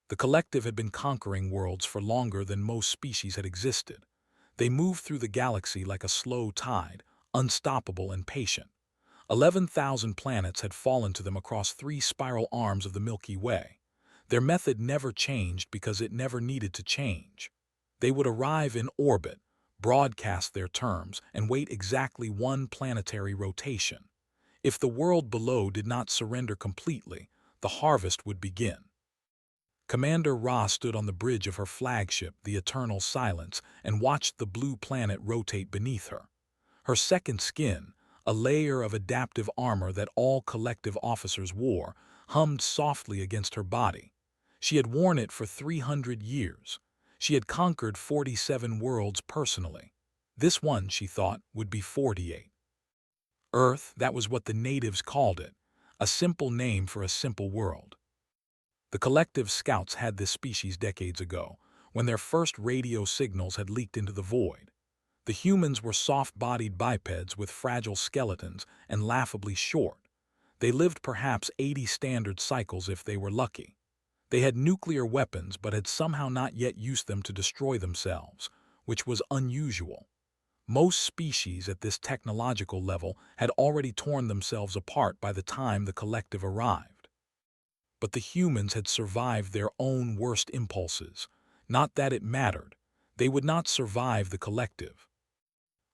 The collective had been conquering worlds for longer than most species had existed. They moved through the galaxy like a slow tide, unstoppable and patient. 11,000 planets had fallen to them across 3 spiral arms of the Milky Way. Their method never changed because it never needed to change. They would arrive in orbit, broadcast their terms, and wait exactly 1 planetary rotation. If the world below did not surrender completely, the harvest would begin. Commander Ra stood on the bridge of her flagship, the Eternal Silence, and watched the blue planet rotate beneath her. Her second skin, a layer of adaptive armor that all collective officers wore, hummed softly against her body. She had worn it for 300 years. She had conquered 47 worlds personally. This one, she thought, would be 48. Earth, that was what the natives called it, a simple name for a simple world. The collective scouts had this species decades ago, when their first radio signals had leaked into the void. The humans were soft-bodied bipeds with fragile skeletons and laughably short. They lived perhaps 80 standard cycles if they were lucky. They had nuclear weapons but had somehow not yet used them to destroy themselves, which was unusual. Most species at this technological level had already torn themselves apart by the time the collective arrived. But the humans had survived their own worst impulses. Not that it mattered. They would not survive the collective.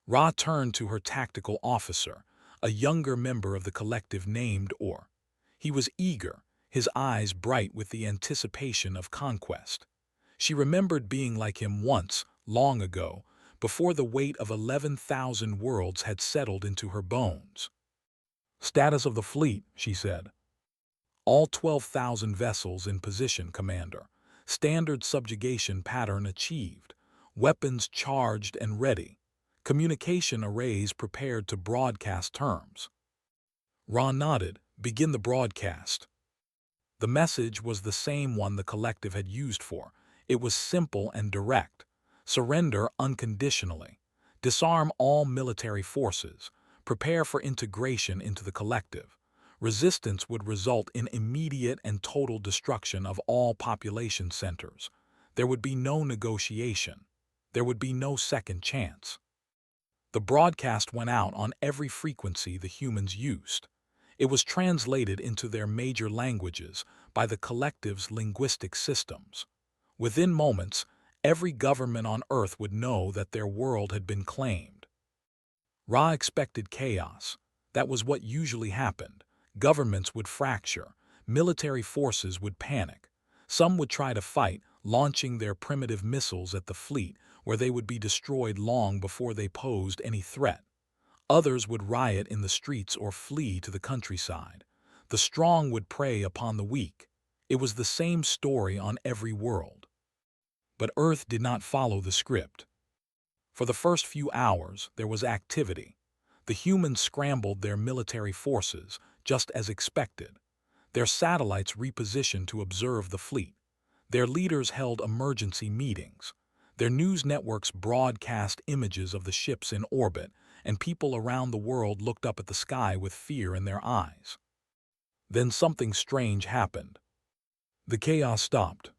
Ra turned to her tactical officer, a younger member of the collective named Or. He was eager, his eyes bright with the anticipation of conquest. She remembered being like him once, long ago, before the weight of 11,000 worlds had settled into her bones. "Status of the fleet," she said. "All 12,000 vessels in position, Commander. Standard subjugation pattern achieved. Weapons charged and ready. Communication arrays prepared to broadcast terms." Ra nodded. "Begin the broadcast." The message was the same one the collective had used for. It was simple and direct. Surrender unconditionally. Disarm all military forces. Prepare for integration into the collective. Resistance would result in immediate and total destruction of all population centers. There would be no negotiation. There would be no second chance. The broadcast went out on every frequency the humans used. It was translated into their major languages by the collective's linguistic systems. Within moments, every government on Earth would know that their world had been claimed. Ra expected chaos. That was what usually happened. Governments would fracture. Military forces would panic. Some would try to fight, launching their primitive missiles at the fleet, where they would be destroyed long before they posed any threat. Others would riot in the streets or flee to the countryside. The strong would prey upon the weak. It was the same story on every world. But Earth did not follow the script. For the first few hours, there was activity. The humans scrambled their military forces, just as expected. Their satellites repositioned to observe the fleet. Their leaders held emergency meetings. Their news networks broadcast images of the ships in orbit, and people around the world looked up at the sky with fear in their eyes. Then something strange happened. The chaos stopped.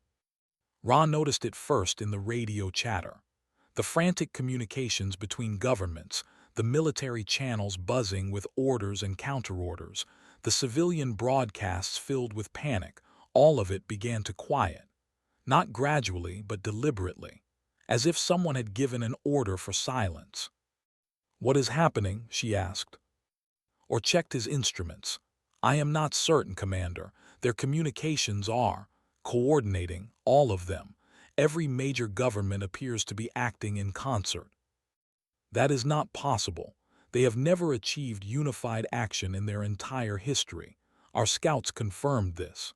Ra noticed it first in the radio chatter. The frantic communications between governments, the military channels buzzing with orders and counterorders, the civilian broadcasts filled with panic, all of it began to quiet. Not gradually, but deliberately, as if someone had given an order for silence. "What is happening?" she asked. Or checked his instruments. "I am not certain, Commander. Their communications are coordinating, all of them. Every major government appears to be acting in concert." "That is not possible. They have never achieved unified action in their entire history. Our scouts confirmed this."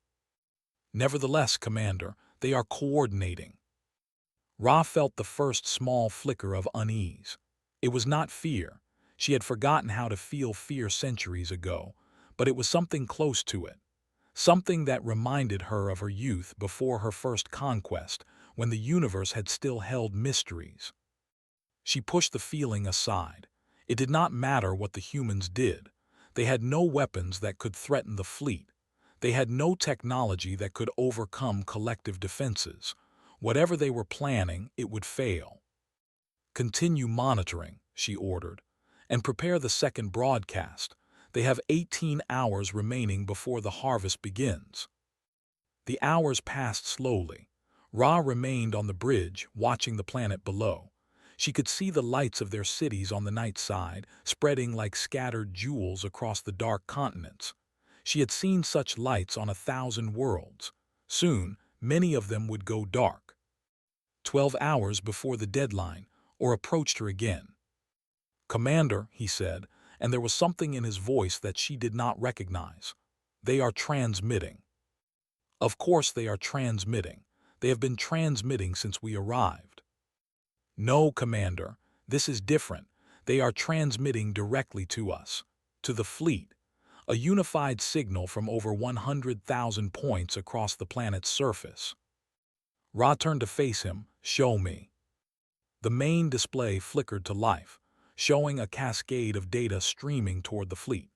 "Nevertheless, Commander, they are coordinating." Ra felt the first small flicker of unease. It was not fear. She had forgotten how to feel fear centuries ago, but it was something close to it. Something that reminded her of her youth before her first conquest, when the universe had still held mysteries. She pushed the feeling aside. It did not matter what the humans did. They had no weapons that could threaten the fleet. They had no technology that could overcome collective defenses. Whatever they were planning, it would fail. "Continue monitoring," she ordered, "and prepare the second broadcast. They have 18 hours remaining before the harvest begins." The hours passed slowly. Ra remained on the bridge, watching the planet below. She could see the lights of their cities on the night side, spreading like scattered jewels across the dark continents. She had seen such lights on 1,000 worlds. Soon, many of them would go dark. 12 hours before the deadline, or approached her again. "Commander," he said, and there was something in his voice that she did not recognize. "They are transmitting." "Of course they are transmitting. They have been transmitting since we arrived." "No, Commander, this is different. They are transmitting directly to us, to the fleet, a unified signal from over 100,000 points across the planet's surface." Ra turned to face him. "Show me." The main display flickered to life, showing a cascade of data streaming toward the fleet.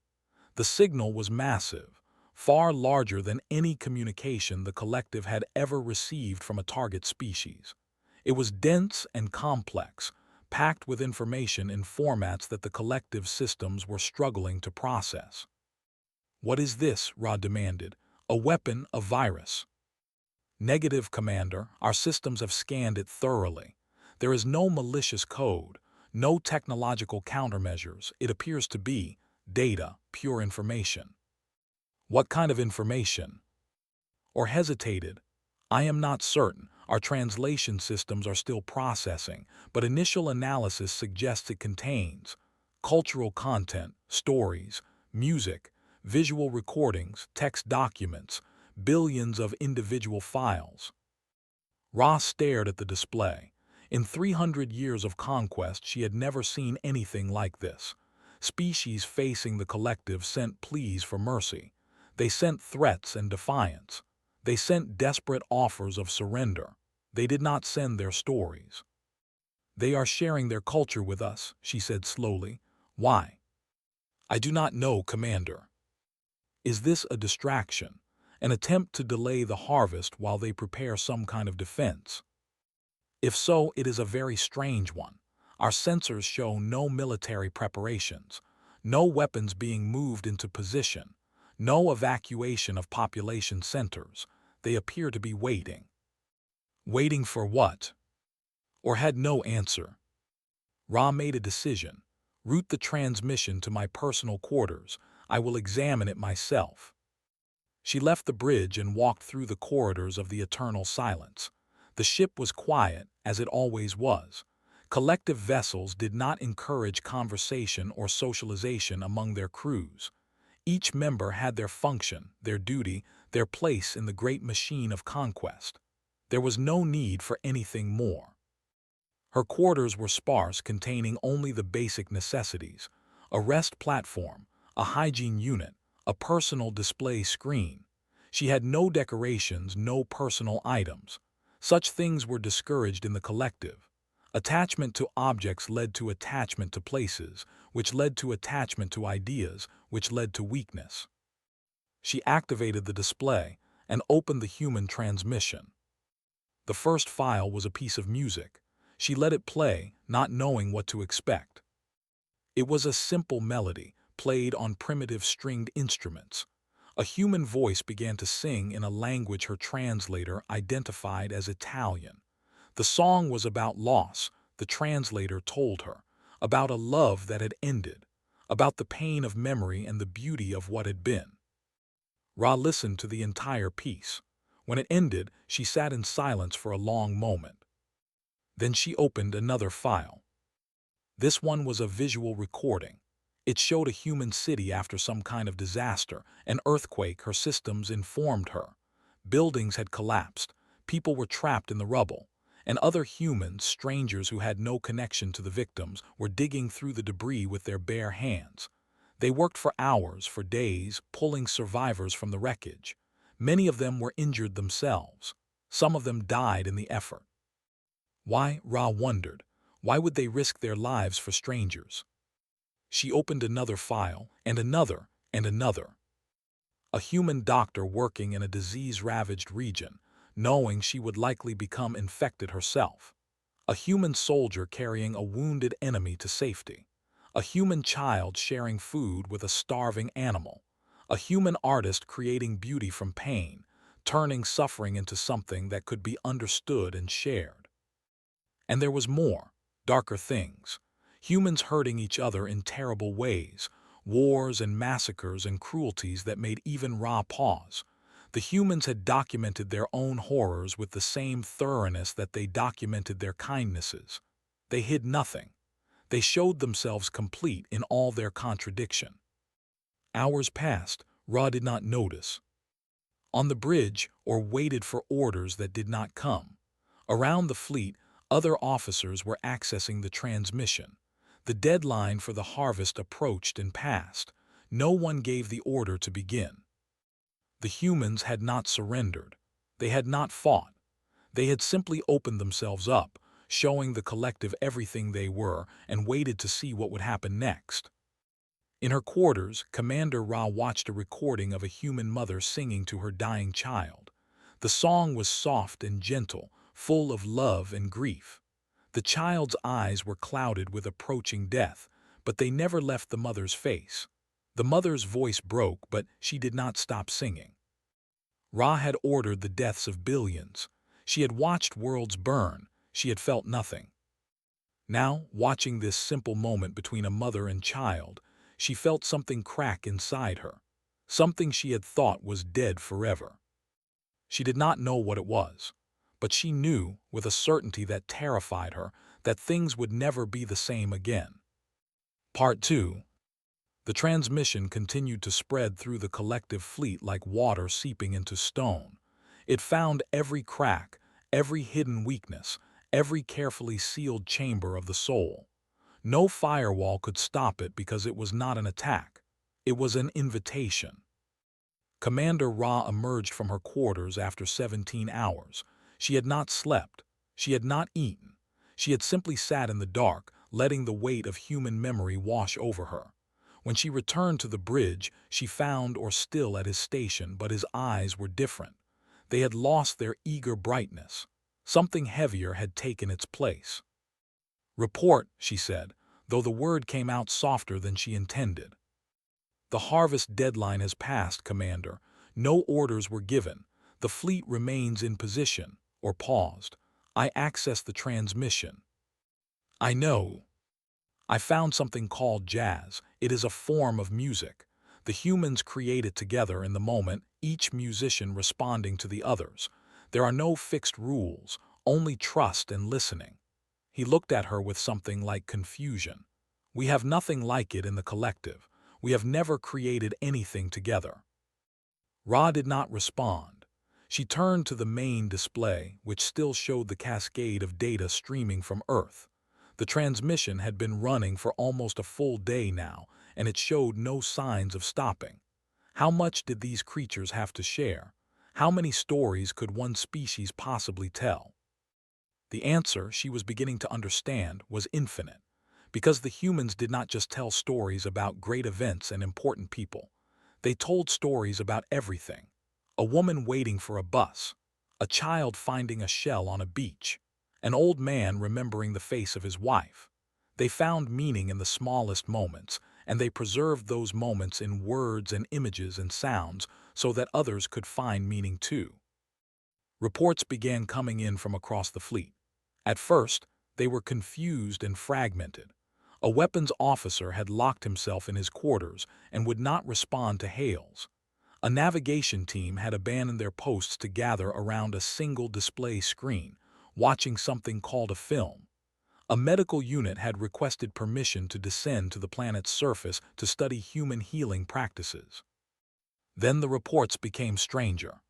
The signal was massive, far larger than any communication the collective had ever received from a target species. It was dense and complex, packed with information in formats that the collective systems were struggling to process. "What is this?" Ra demanded. "A weapon, a virus?" "Negative, Commander. Our systems have scanned it thoroughly. There is no malicious code, no technological countermeasures. It appears to be data, pure information." "What kind of information?" Or hesitated. "I am not certain. Our translation systems are still processing, but initial analysis suggests it contains cultural content, stories, music, visual recordings, text documents, billions of individual files." Ross stared at the display. In 300 years of conquest, she had never seen anything like this. Species facing the collective sent pleas for mercy. They sent threats and defiance. They sent desperate offers of surrender. They did not send their stories. "They are sharing their culture with us," she said slowly. "Why?" "I do not know, Commander." "Is this a distraction? An attempt to delay the harvest while they prepare some kind of defense?" "If so, it is a very strange one. Our sensors show no military preparations, no weapons being moved into position, no evacuation of population centers. They appear to be waiting." "Waiting for what?" Or had no answer. Ra made a decision. "Route the transmission to my personal quarters. I will examine it myself." She left the bridge and walked through the corridors of the eternal silence. The ship was quiet, as it always was. Collective vessels did not encourage conversation or socialization among their crews. Each member had their function, their duty, their place in the great machine of conquest. There was no need for anything more. Her quarters were sparse, containing only the basic necessities: a rest platform, a hygiene unit, a personal display screen. She had no decorations, no personal items. Such things were discouraged in the collective. Attachment to objects led to attachment to places, which led to attachment to ideas, which led to weakness. She activated the display and opened the human transmission. The first file was a piece of music. She let it play, not knowing what to expect. It was a simple melody, played on primitive stringed instruments. A human voice began to sing in a language her translator identified as Italian. The song was about loss, the translator told her, about a love that had ended, about the pain of memory and the beauty of what had been. Ra listened to the entire piece. When it ended, she sat in silence for a long moment. Then she opened another file. This one was a visual recording. It showed a human city after some kind of disaster, an earthquake. Her systems informed her. Buildings had collapsed, people were trapped in the rubble, and other humans, strangers who had no connection to the victims, were digging through the debris with their bare hands. They worked for hours, for days, pulling survivors from the wreckage. Many of them were injured themselves. Some of them died in the effort. Why, Ra wondered, why would they risk their lives for strangers? She opened another file, and another, and another. a human doctor working in a disease-ravaged region, knowing she would likely become infected herself. A human soldier carrying a wounded enemy to safety. A human child sharing food with a starving animal. A human artist creating beauty from pain, turning suffering into something that could be understood and shared. And there was more, darker things. Humans hurting each other in terrible ways, wars and massacres and cruelties that made even Ra pause. The humans had documented their own horrors with the same thoroughness that they documented their kindnesses. They hid nothing. They showed themselves complete in all their contradiction. Hours passed, Ra did not notice. On the bridge, or waited for orders that did not come. Around the fleet, other officers were accessing the transmission. The deadline for the harvest approached and passed. No one gave the order to begin. The humans had not surrendered. They had not fought. They had simply opened themselves up, showing the collective everything they were, and waited to see what would happen next. In her quarters, Commander Ra watched a recording of a human mother singing to her dying child. The song was soft and gentle, full of love and grief. The child's eyes were clouded with approaching death, but they never left the mother's face. The mother's voice broke, but she did not stop singing. Ra had ordered the deaths of billions. She had watched worlds burn. She had felt nothing. Now, watching this simple moment between a mother and child, she felt something crack inside her, something she had thought was dead forever. She did not know what it was, but she knew, with a certainty that terrified her, that things would never be the same again. Part 2. The transmission continued to spread through the collective fleet like water seeping into stone. It found every crack, every hidden weakness, every carefully sealed chamber of the soul. No firewall could stop it because it was not an attack. It was an invitation. Commander Ra emerged from her quarters after 17 hours. She had not slept. She had not eaten. She had simply sat in the dark, letting the weight of human memory wash over her. When she returned to the bridge, she found Or still at his station, but his eyes were different. They had lost their eager brightness. Something heavier had taken its place. "Report," she said, though the word came out softer than she intended. "The harvest deadline has passed, Commander. No orders were given. The fleet remains in position," Or paused. "I accessed the transmission." "I know. I found something called jazz. It is a form of music. The humans create it together in the moment, each musician responding to the others. There are no fixed rules, only trust and listening." He looked at her with something like confusion. "We have nothing like it in the collective. We have never created anything together." Ra did not respond. She turned to the main display, which still showed the cascade of data streaming from Earth. The transmission had been running for almost a full day now, and it showed no signs of stopping. How much did these creatures have to share? How many stories could one species possibly tell? The answer, she was beginning to understand, was infinite, because the humans did not just tell stories about great events and important people. They told stories about everything. A woman waiting for a bus, a child finding a shell on a beach, an old man remembering the face of his wife. They found meaning in the smallest moments, and they preserved those moments in words and images and sounds so that others could find meaning too. Reports began coming in from across the fleet. At first, they were confused and fragmented. A weapons officer had locked himself in his quarters and would not respond to hails. A navigation team had abandoned their posts to gather around a single display screen, watching something called a film. A medical unit had requested permission to descend to the planet's surface to study human healing practices. Then the reports became stranger.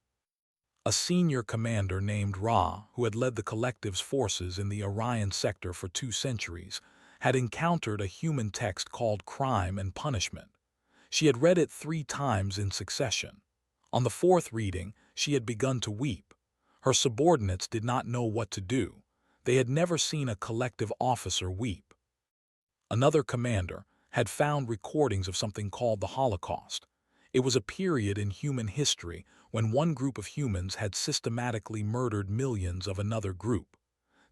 A senior commander named Ra, who had led the collective's forces in the Orion sector for 2 centuries, had encountered a human text called Crime and Punishment. She had read it 3 times in succession. On the 4th reading, she had begun to weep. Her subordinates did not know what to do. They had never seen a collective officer weep. Another commander had found recordings of something called the Holocaust. It was a period in human history when one group of humans had systematically murdered millions of another group.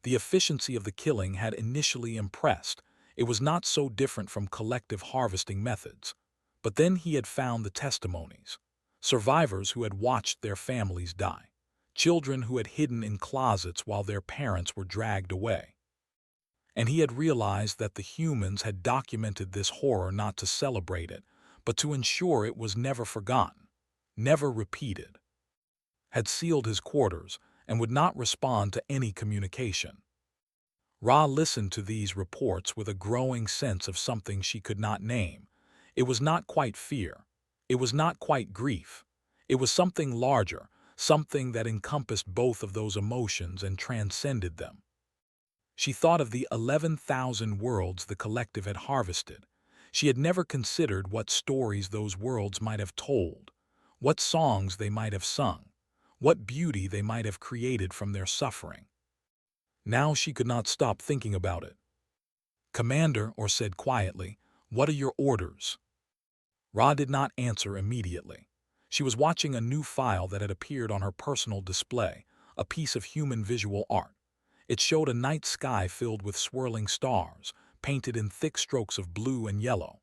The efficiency of the killing had initially impressed. It was not so different from collective harvesting methods. But then he had found the testimonies. Survivors who had watched their families die. Children who had hidden in closets while their parents were dragged away. And he had realized that the humans had documented this horror not to celebrate it, but to ensure it was never forgotten, never repeated. Had sealed his quarters and would not respond to any communication. Ra listened to these reports with a growing sense of something she could not name. It was not quite fear. It was not quite grief. It was something larger, something that encompassed both of those emotions and transcended them. She thought of the 11,000 worlds the collective had harvested. She had never considered what stories those worlds might have told, what songs they might have sung, what beauty they might have created from their suffering. Now she could not stop thinking about it. "Commander," or said quietly, "what are your orders?" Ra did not answer immediately. She was watching a new file that had appeared on her personal display, a piece of human visual art. It showed a night sky filled with swirling stars, painted in thick strokes of blue and yellow.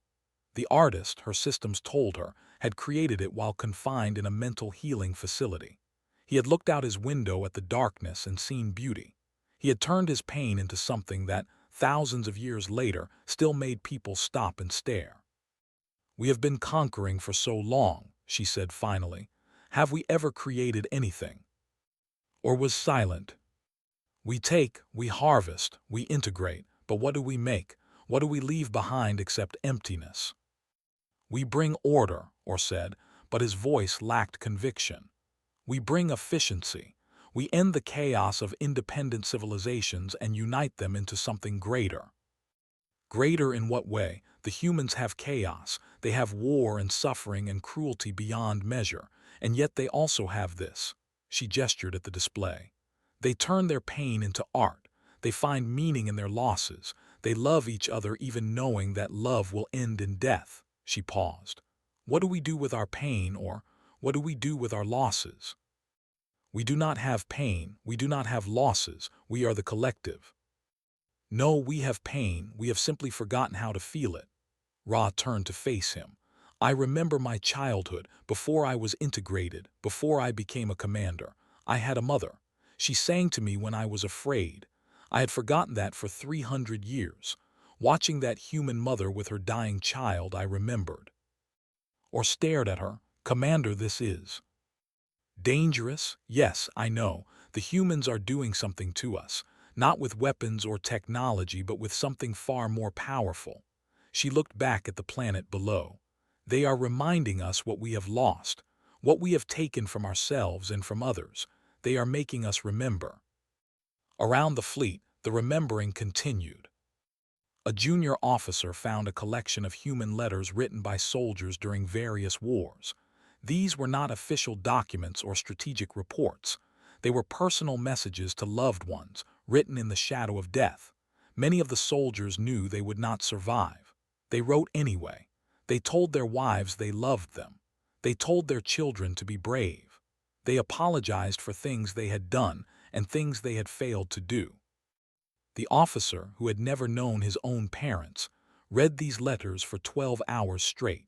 The artist, her systems told her, had created it while confined in a mental healing facility. He had looked out his window at the darkness and seen beauty. He had turned his pain into something that, thousands of years later, still made people stop and stare. "We have been conquering for so long," she said finally. "Have we ever created anything? Or was silent? We take, we harvest, we integrate, but what do we make? What do we leave behind except emptiness?" "We bring order," or said, but his voice lacked conviction. "We bring efficiency. We end the chaos of independent civilizations and unite them into something greater." Greater in what way? The humans have chaos. They have war and suffering and cruelty beyond measure, and yet they also have this. She gestured at the display. They turn their pain into art. They find meaning in their losses. They love each other even knowing that love will end in death. She paused. "What do we do with our pain, or what do we do with our losses?" "We do not have pain. We do not have losses. We are the collective." "No, we have pain. We have simply forgotten how to feel it." Ra turned to face him. "I remember my childhood, before I was integrated, before I became a commander. I had a mother. She sang to me when I was afraid. I had forgotten that for 300 years. Watching that human mother with her dying child, I remembered. Or stared at her. Commander, this is dangerous. Yes, I know. The humans are doing something to us. Not with weapons or technology, but with something far more powerful." She looked back at the planet below. "They are reminding us what we have lost, what we have taken from ourselves and from others. They are making us remember." Around the fleet, the remembering continued. A junior officer found a collection of human letters written by soldiers during various wars. These were not official documents or strategic reports. They were personal messages to loved ones, written in the shadow of death. Many of the soldiers knew they would not survive. They wrote anyway. They told their wives they loved them. They told their children to be brave. They apologized for things they had done and things they had failed to do. The officer, who had never known his own parents, read these letters for 12 hours straight.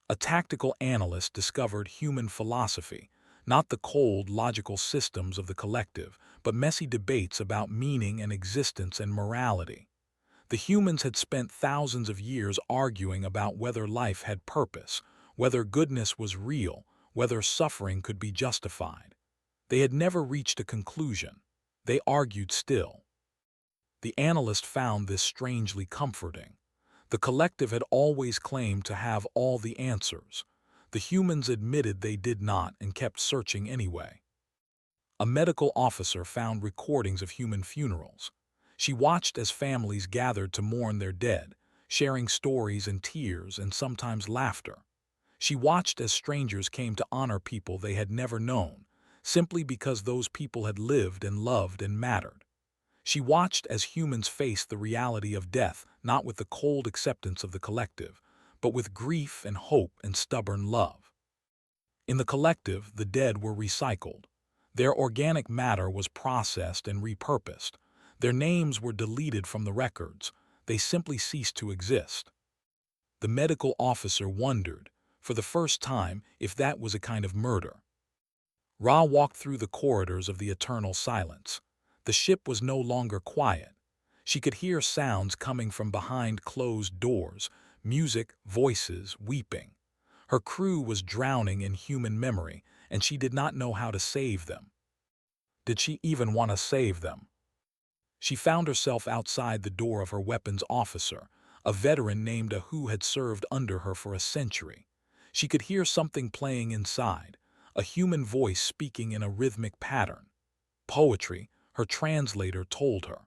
A tactical analyst discovered human philosophy, not the cold, logical systems of the collective, but messy debates about meaning and existence and morality. The humans had spent thousands of years arguing about whether life had purpose, whether goodness was real, whether suffering could be justified. They had never reached a conclusion. They argued still. The analyst found this strangely comforting. The collective had always claimed to have all the answers. The humans admitted they did not and kept searching anyway. A medical officer found recordings of human funerals. She watched as families gathered to mourn their dead, sharing stories and tears and sometimes laughter. She watched as strangers came to honor people they had never known, simply because those people had lived and loved and mattered. She watched as humans faced the reality of death, not with the cold acceptance of the collective, but with grief and hope and stubborn love. In the collective, the dead were recycled. Their organic matter was processed and repurposed. Their names were deleted from the records. They simply ceased to exist. The medical officer wondered, for the first time, if that was a kind of murder. Ra walked through the corridors of the eternal silence. The ship was no longer quiet. She could hear sounds coming from behind closed doors, music, voices, weeping. Her crew was drowning in human memory, and she did not know how to save them. Did she even want to save them? She found herself outside the door of her weapons officer, a veteran named who had served under her for a century. She could hear something playing inside, a human voice speaking in a rhythmic pattern. Poetry, her translator told her,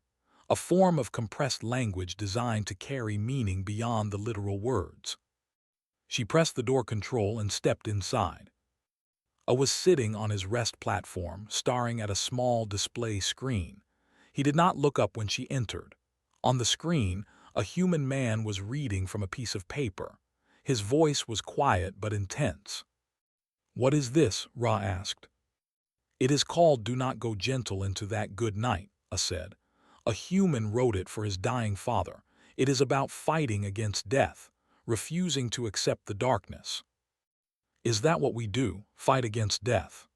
a form of compressed language designed to carry meaning beyond the literal words. She pressed the door control and stepped inside. A was sitting on his rest platform, staring at a small display screen. He did not look up when she entered. On the screen, a human man was reading from a piece of paper. His voice was quiet but intense. "What is this?" Ra asked. "It is called Do Not Go Gentle Into That Good Night," said. "A human wrote it for his dying father. It is about fighting against death, refusing to accept the darkness." "Is that what we do, fight against death?"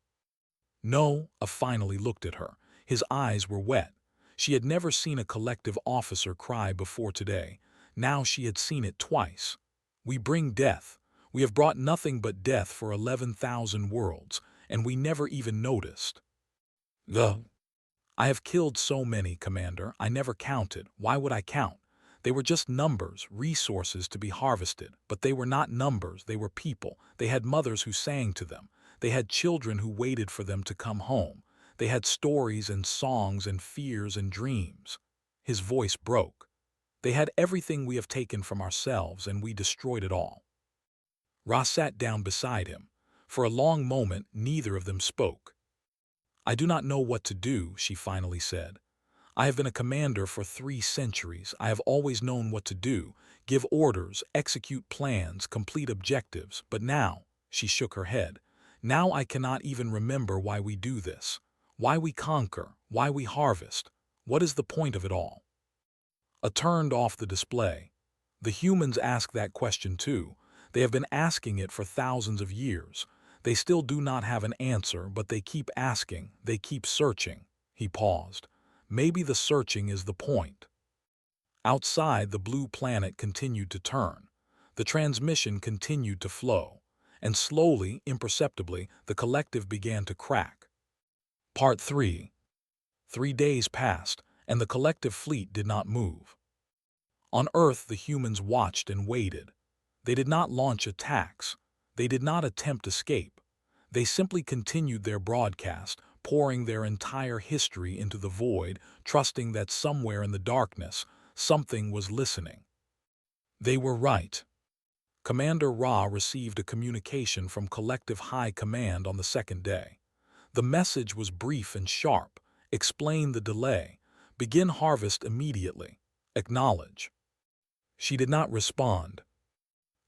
No, finally looked at her. His eyes were wet. She had never seen a collective officer cry before today. Now she had seen it twice. "We bring death. We have brought nothing but death for 11,000 worlds, and we never even noticed." "I have killed so many, Commander. I never counted. Why would I count? They were just numbers, resources to be harvested. But they were not numbers, they were people. They had mothers who sang to them. They had children who waited for them to come home. They had stories and songs and fears and dreams." His voice broke. "They had everything we have taken from ourselves, and we destroyed it all." Ra sat down beside him. For a long moment, neither of them spoke. "I do not know what to do," she finally said. "I have been a commander for 3 centuries. I have always known what to do, give orders, execute plans, complete objectives. But now," she shook her head, "now I cannot even remember why we do this, why we conquer, why we harvest. What is the point of it all?" I turned off the display. The humans ask that question too. They have been asking it for thousands of years. They still do not have an answer, but they keep asking, they keep searching. He paused. Maybe the searching is the point. Outside, the blue planet continued to turn. The transmission continued to flow. And slowly, imperceptibly, the collective began to crack. Part 3. 3 days passed, and the collective fleet did not move. On Earth, the humans watched and waited. They did not launch attacks. They did not attempt escape. They simply continued their broadcast, pouring their entire history into the void, trusting that somewhere in the darkness, something was listening. They were right. Commander Ra received a communication from Collective High Command on the 2nd day. The message was brief and sharp. Explain the delay. Begin harvest immediately. Acknowledge. She did not respond.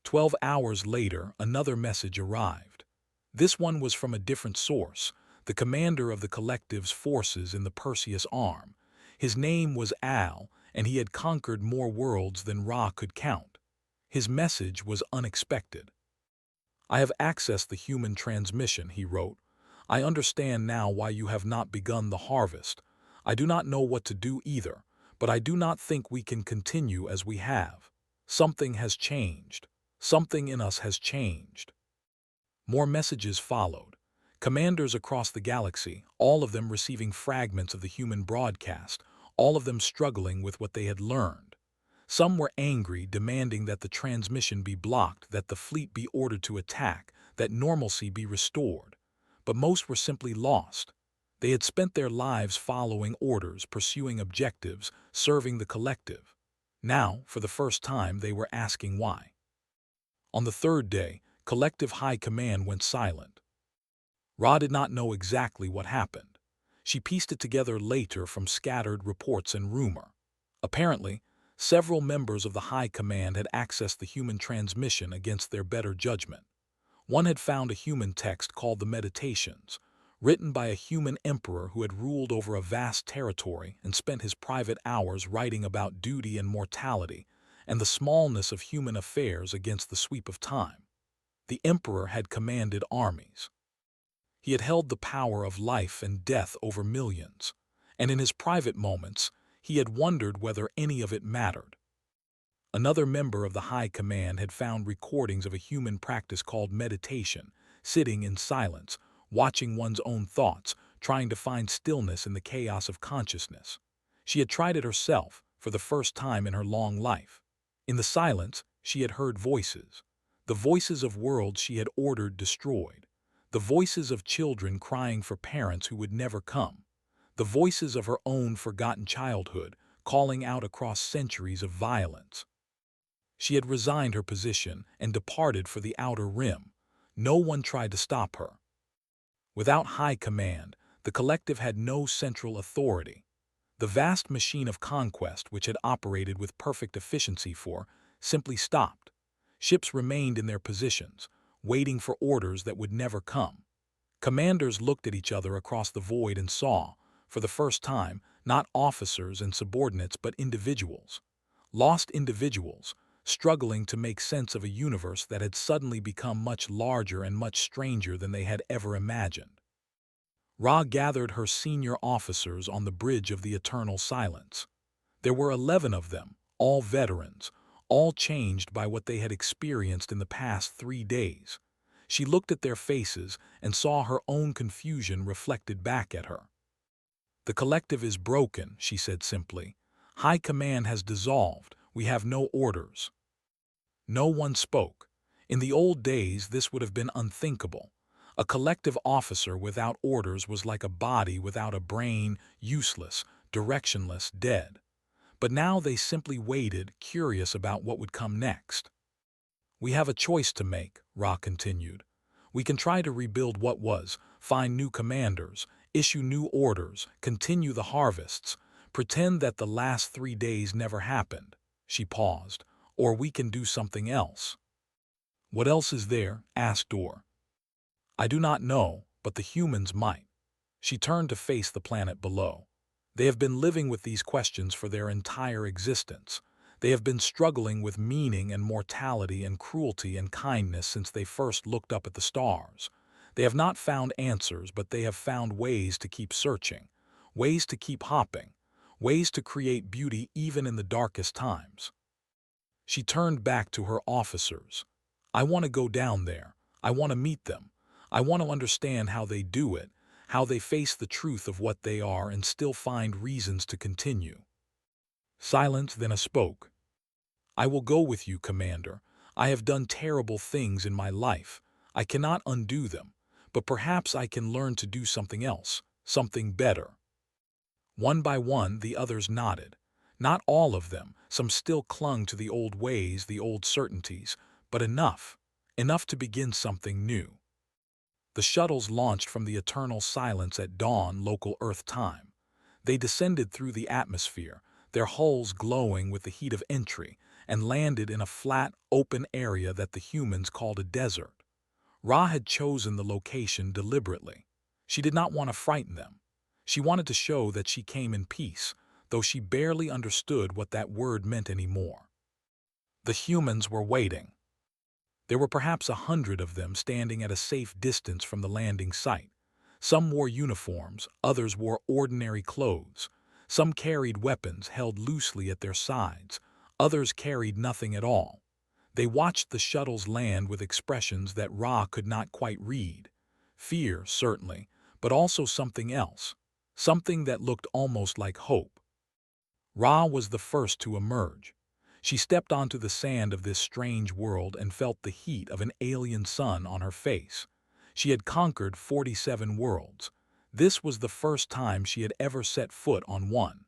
12 hours later, another message arrived. This one was from a different source, the commander of the Collective's forces in the Perseus Arm. His name was Al, and he had conquered more worlds than Ra could count. His message was unexpected. "I have accessed the human transmission," he wrote. "I understand now why you have not begun the harvest. I do not know what to do either, but I do not think we can continue as we have. Something has changed. Something in us has changed." More messages followed. Commanders across the galaxy, all of them receiving fragments of the human broadcast, all of them struggling with what they had learned. Some were angry, demanding that the transmission be blocked, that the fleet be ordered to attack, that normalcy be restored. But most were simply lost. They had spent their lives following orders, pursuing objectives, serving the collective. Now, for the first time, they were asking why. On the 3rd day, Collective High Command went silent. Ra did not know exactly what happened. She pieced it together later from scattered reports and rumor. Apparently, Several members of the High Command had accessed the human transmission against their better judgment. One had found a human text called the Meditations, written by a human emperor who had ruled over a vast territory and spent his private hours writing about duty and mortality and the smallness of human affairs against the sweep of time. The emperor had commanded armies. He had held the power of life and death over millions, and in his private moments, he had wondered whether any of it mattered. Another member of the High Command had found recordings of a human practice called meditation, sitting in silence, watching one's own thoughts, trying to find stillness in the chaos of consciousness. She had tried it herself, for the first time in her long life. In the silence, she had heard voices. The voices of worlds she had ordered destroyed. The voices of children crying for parents who would never come. The voices of her own forgotten childhood, calling out across centuries of violence. She had resigned her position and departed for the outer rim. No one tried to stop her. Without high command, the collective had no central authority. The vast machine of conquest, which had operated with perfect efficiency simply stopped. Ships remained in their positions, waiting for orders that would never come. Commanders looked at each other across the void and saw, for the first time, not officers and subordinates but individuals. Lost individuals, struggling to make sense of a universe that had suddenly become much larger and much stranger than they had ever imagined. Ra gathered her senior officers on the bridge of the eternal silence. There were 11 of them, all veterans, all changed by what they had experienced in the past 3 days. She looked at their faces and saw her own confusion reflected back at her. "The collective is broken," she said simply. "High command has dissolved. We have no orders." No one spoke. In the old days, this would have been unthinkable. A collective officer without orders was like a body without a brain, useless, directionless, dead. But now they simply waited, curious about what would come next. "We have a choice to make," Ra continued. "We can try to rebuild what was, find new commanders, issue new orders, continue the harvests, pretend that the last 3 days never happened." She paused. "Or we can do something else." "What else is there?" asked Dor. "I do not know, but the humans might." She turned to face the planet below. "They have been living with these questions for their entire existence. They have been struggling with meaning and mortality and cruelty and kindness since they first looked up at the stars. They have not found answers, but they have found ways to keep searching, ways to keep hopping, ways to create beauty even in the darkest times." She turned back to her officers. "I want to go down there. I want to meet them. I want to understand how they do it, how they face the truth of what they are and still find reasons to continue." Silence, then a spoke. "I will go with you, Commander. I have done terrible things in my life. I cannot undo them, but perhaps I can learn to do something else, something better." One by one, the others nodded. Not all of them, some still clung to the old ways, the old certainties, but enough to begin something new. The shuttles launched from the eternal silence at dawn local Earth time. They descended through the atmosphere, their hulls glowing with the heat of entry, and landed in a flat, open area that the humans called a desert. Ra had chosen the location deliberately. She did not want to frighten them. She wanted to show that she came in peace, though she barely understood what that word meant anymore. The humans were waiting. There were perhaps 100 of them standing at a safe distance from the landing site. Some wore uniforms, others wore ordinary clothes. Some carried weapons held loosely at their sides, others carried nothing at all. They watched the shuttles land with expressions that Ra could not quite read. Fear, certainly, but also something else, something that looked almost like hope. Ra was the first to emerge. She stepped onto the sand of this strange world and felt the heat of an alien sun on her face. She had conquered 47 worlds. This was the first time she had ever set foot on one.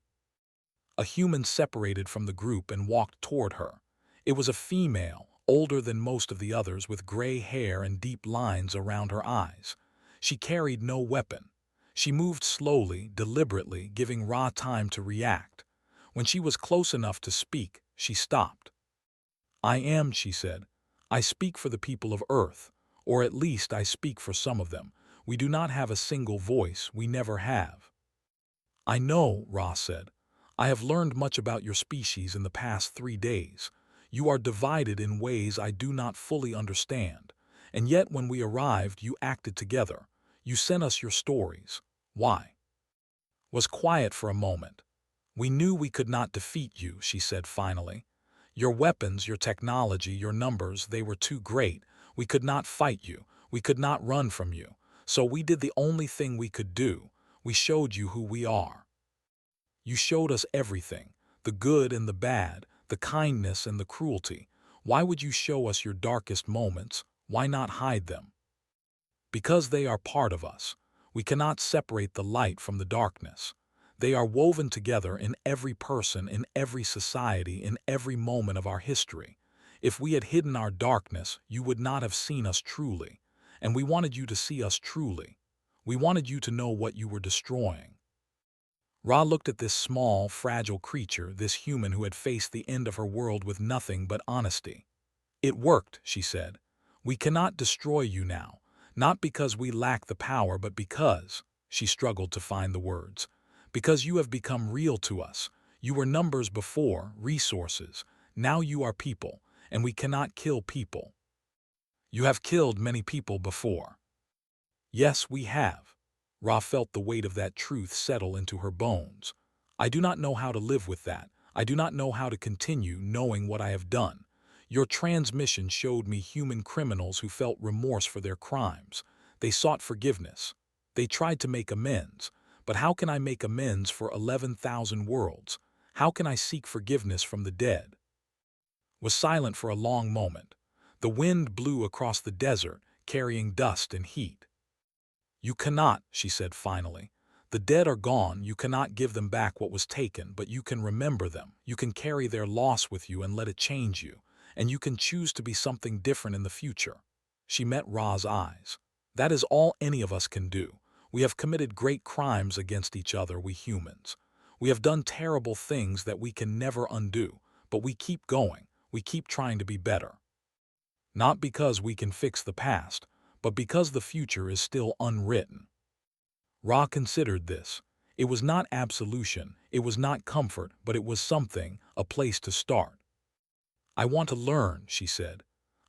A human separated from the group and walked toward her. It was a female, older than most of the others, with gray hair and deep lines around her eyes. She carried no weapon. She moved slowly, deliberately, giving Ra time to react. When she was close enough to speak, she stopped. "I am," she said. "I speak for the people of Earth, or at least I speak for some of them. We do not have a single voice, we never have." "I know," Ra said. "I have learned much about your species in the past 3 days. You are divided in ways I do not fully understand. And yet when we arrived, you acted together. You sent us your stories. Why?" Was quiet for a moment. "We knew we could not defeat you," she said finally. "Your weapons, your technology, your numbers, they were too great. We could not fight you. We could not run from you. So we did the only thing we could do. We showed you who we are. You showed us everything, the good and the bad, the kindness and the cruelty. Why would you show us your darkest moments? Why not hide them? Because they are part of us. We cannot separate the light from the darkness. They are woven together in every person, in every society, in every moment of our history. If we had hidden our darkness, you would not have seen us truly. And we wanted you to see us truly. We wanted you to know what you were destroying." Ra looked at this small, fragile creature, this human who had faced the end of her world with nothing but honesty. "It worked," she said. "We cannot destroy you now, not because we lack the power, but because," she struggled to find the words, "because you have become real to us. You were numbers before, resources. Now you are people, and we cannot kill people. You have killed many people before." "Yes, we have." Ra felt the weight of that truth settle into her bones. "I do not know how to live with that. I do not know how to continue knowing what I have done. Your transmission showed me human criminals who felt remorse for their crimes. They sought forgiveness. They tried to make amends. But how can I make amends for 11,000 worlds? How can I seek forgiveness from the dead?" Was silent for a long moment. The wind blew across the desert, carrying dust and heat. "You cannot," she said finally. "The dead are gone, you cannot give them back what was taken, but you can remember them. You can carry their loss with you and let it change you. And you can choose to be something different in the future." She met Ra's eyes. "That is all any of us can do. We have committed great crimes against each other, we humans. We have done terrible things that we can never undo, but we keep going. We keep trying to be better. Not because we can fix the past, but because the future is still unwritten." Ra considered this. It was not absolution, it was not comfort, but it was something, a place to start. "I want to learn," she said.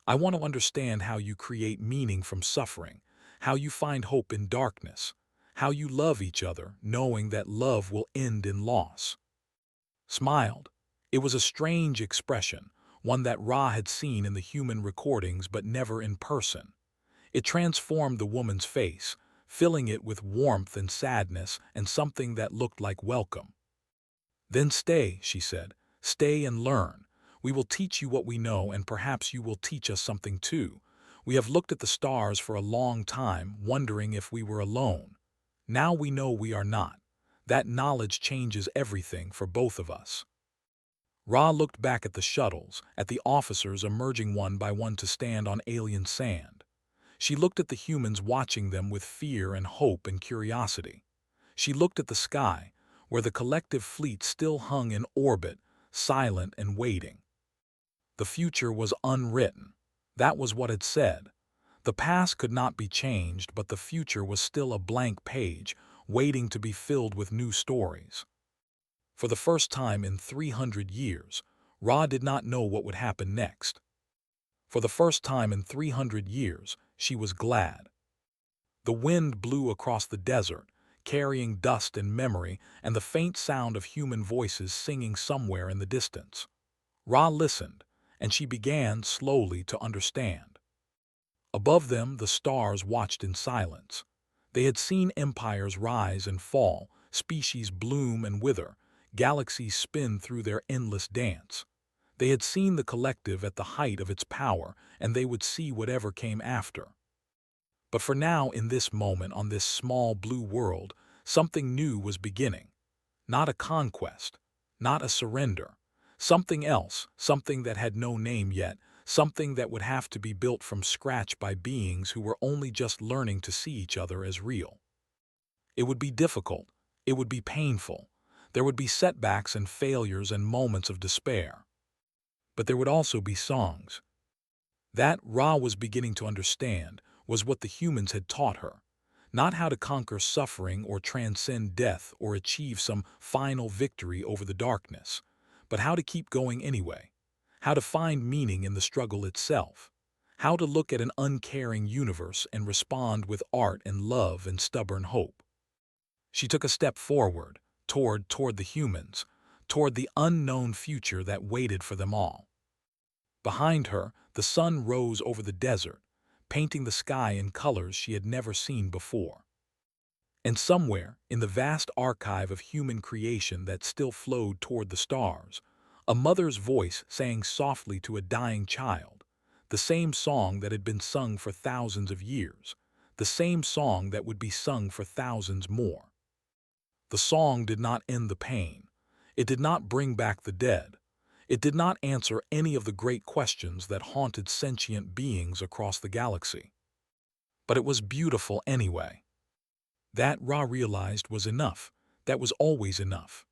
"I want to understand how you create meaning from suffering, how you find hope in darkness, how you love each other, knowing that love will end in loss." Smiled. It was a strange expression, one that Ra had seen in the human recordings but never in person. It transformed the woman's face, filling it with warmth and sadness and something that looked like welcome. "Then stay," she said. "Stay and learn. We will teach you what we know, and perhaps you will teach us something too. We have looked at the stars for a long time, wondering if we were alone. Now we know we are not. That knowledge changes everything for both of us." Ra looked back at the shuttles, at the officers emerging one by one to stand on alien sand. She looked at the humans watching them with fear and hope and curiosity. She looked at the sky, where the collective fleet still hung in orbit, silent and waiting. The future was unwritten. That was what it said. The past could not be changed, but the future was still a blank page, waiting to be filled with new stories. For the first time in 300 years, Ra did not know what would happen next. For the first time in 300 years, she was glad. The wind blew across the desert, carrying dust and memory and the faint sound of human voices singing somewhere in the distance. Ra listened, and she began slowly to understand. Above them, the stars watched in silence. They had seen empires rise and fall, species bloom and wither, galaxies spin through their endless dance. They had seen the collective at the height of its power, and they would see whatever came after. But for now, in this moment, on this small blue world, something new was beginning. Not a conquest, not a surrender. Something else, something that had no name yet, something that would have to be built from scratch by beings who were only just learning to see each other as real. It would be difficult. It would be painful. There would be setbacks and failures and moments of despair. But there would also be songs. That Ra was beginning to understand was what the humans had taught her, not how to conquer suffering or transcend death or achieve some final victory over the darkness, but how to keep going anyway, how to find meaning in the struggle itself, how to look at an uncaring universe and respond with art and love and stubborn hope. She took a step forward, toward the humans, toward the unknown future that waited for them all. Behind her, the sun rose over the desert, painting the sky in colors she had never seen before. And somewhere, in the vast archive of human creation that still flowed toward the stars, a mother's voice sang softly to a dying child, the same song that had been sung for thousands of years, the same song that would be sung for thousands more. The song did not end the pain. It did not bring back the dead. It did not answer any of the great questions that haunted sentient beings across the galaxy. But it was beautiful anyway. That Ra realized was enough. That was always enough.